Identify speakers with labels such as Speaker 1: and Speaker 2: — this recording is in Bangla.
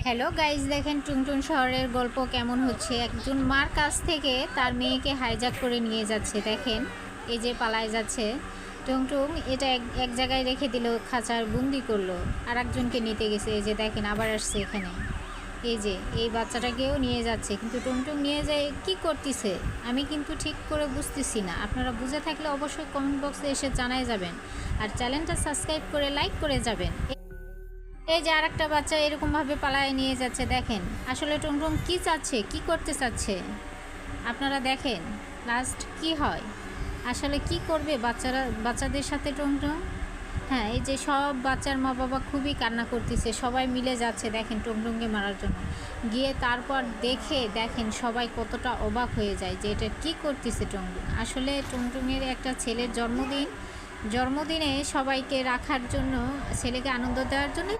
Speaker 1: হ্যালো গাইজ, দেখেন টুনটুন শহরের গল্প কেমন হচ্ছে। একজন মার কাছ থেকে তার মেয়েকে হাইজ্যাক করে নিয়ে যাচ্ছে। দেখেন এই যে পালায় যাচ্ছে টুংটুং, এটা এক জায়গায় রেখে দিল, খাঁচার বন্দি করলো, আর একজনকে নিতে গেছে। এই যে দেখেন আবার আসছে এখানে। এই যে এই বাচ্চাটাকেও নিয়ে যাচ্ছে, কিন্তু টুংটুং নিয়ে যায় কি করতেছে আমি কিন্তু ঠিক করে বুঝতেছি না। আপনারা বুঝে থাকলে অবশ্যই কমেন্ট বক্সে এসে জানাই যাবেন, আর চ্যানেলটা সাবস্ক্রাইব করে লাইক করে যাবেন। এই যে আর একটা বাচ্চা এরকমভাবে পালায় নিয়ে যাচ্ছে। দেখেন আসলে টুনটুন কি চাচ্ছে, কি করতে চাচ্ছে, আপনারা দেখেন লাস্ট কি হয়, আসলে কি করবে বাচ্চাদের সাথে টুনটুন। হ্যাঁ, এই যে সব বাচ্চার মা বাবা খুবই কান্না করতেছে, সবাই মিলে যাচ্ছে দেখেন টুনটুনকে মারার জন্য। গিয়ে তারপর দেখেন সবাই কতটা অবাক হয়ে যায় যে এটা কি করতেছে টুনটুন। আসলে টুনটুনের একটা ছেলের জন্মদিনে সবাইকে রাখার জন্য, ছেলেকে আনন্দ দেওয়ার জন্য